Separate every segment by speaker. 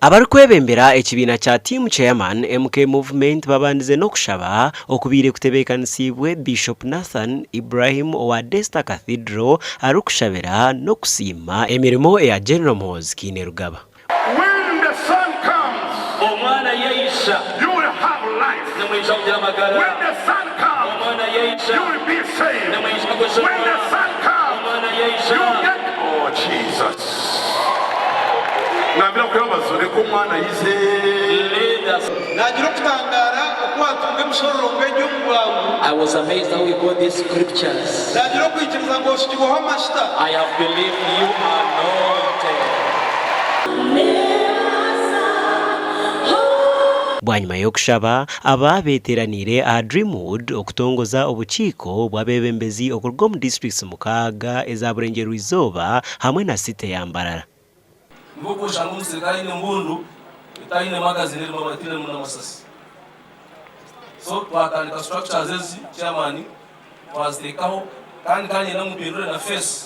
Speaker 1: Abari kwebembera ekibina kya team chairman MK movement babandize no kushaba okubire kutebekanisibwe Bishop Nathan Ibrahim owa Desta Cathedral arukushabera no kusima emirimo ya General Muhoozi Kinerugaba.
Speaker 2: When the sun comes, you will have life. When the sun comes, you will be saved. When the sun comes, you will get... Oh, Jesus.
Speaker 3: I was amazed how we got these scriptures. I have believed you anointed.
Speaker 1: Bwanyuma yokushaba ababeteranire a Dreamwood okutongoza obukiiko bwabebembezi okurwa mu districts mukaga ezaburengero izoba hamwe na site ya Mbarara.
Speaker 4: Ngoko shangu serikali ni mbundu itaine magazine ri mabatile muna masasi. So twatandika structures ezi chairman wazikaho kandi na mupirure na face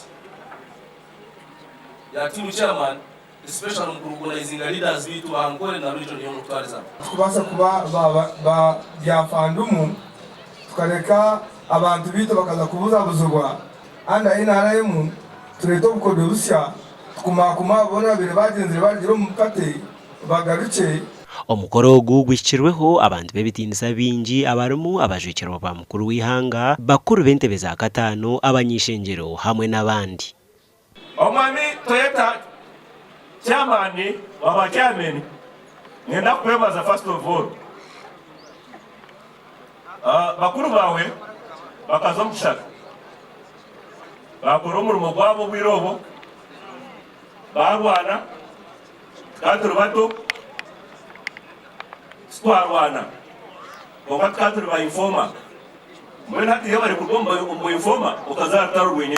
Speaker 4: ya team chairman especially mkurugunizing leaders bitu angole na region yo mutwariza.
Speaker 5: Kubasa kuba byafandumu tukareka abantu bitu bakaza kubuza buzugwa anda inarayemu tureto bukodo busya kuma bona bire bagenze bagiro mukate bagaruke.
Speaker 1: Omukoro gugwishirweho abantu bebitinisa bingi abarimu abajwekero ba mukuru w'ihanga bakuru bentebe za katano abanyishengero hamwe n'abandi.
Speaker 6: Omwami Toyota chairman wa chairman ngenda kwebaza first of all bakuru bawe bakaza mushaka bakuru umurimo gwabo bwirobo barwana katuru bato twarwana wakati katuru ba informa mwe hati yabari kugomba umbo informa ukazataru wenye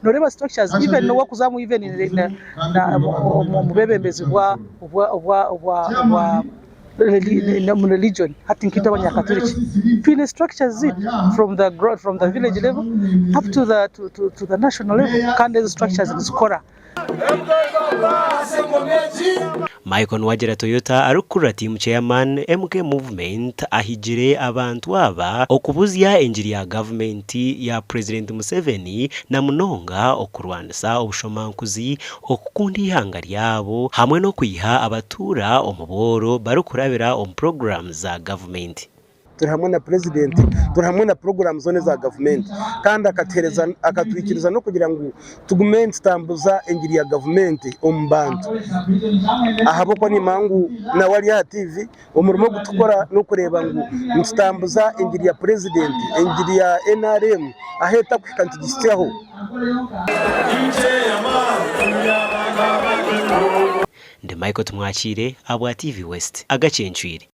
Speaker 7: no structures even no wakuzamu even in mubebembezi bwa religion hati nkita abanyakatoliki twine structures from the village level up to the national level kandi the structures zikora.
Speaker 1: Michael Wajera Toyota arukura team chairman MK movement ahigire abantu aba okubuzya enjiri ya gavumenti ya President Museveni na munonga okurwanisa obushomankuzi okukundi ihanga ryabo hamwe no kwiha abatura omuboro barukurabira program za gavumenti.
Speaker 8: Turi hamwe na president, turi hamwe na program zone za government kandi akatwikiriza no kugira ngo tugume tutambuza engiri ya government ombantu ahaboko ni mangu na wali ya TV umurimo gutukora no kureba ngo tutambuza engiri ya president engiri ya NRM aheta kwikantigisyaho.
Speaker 1: Nde Michael Tumwachire abwa TV West Agacencwire.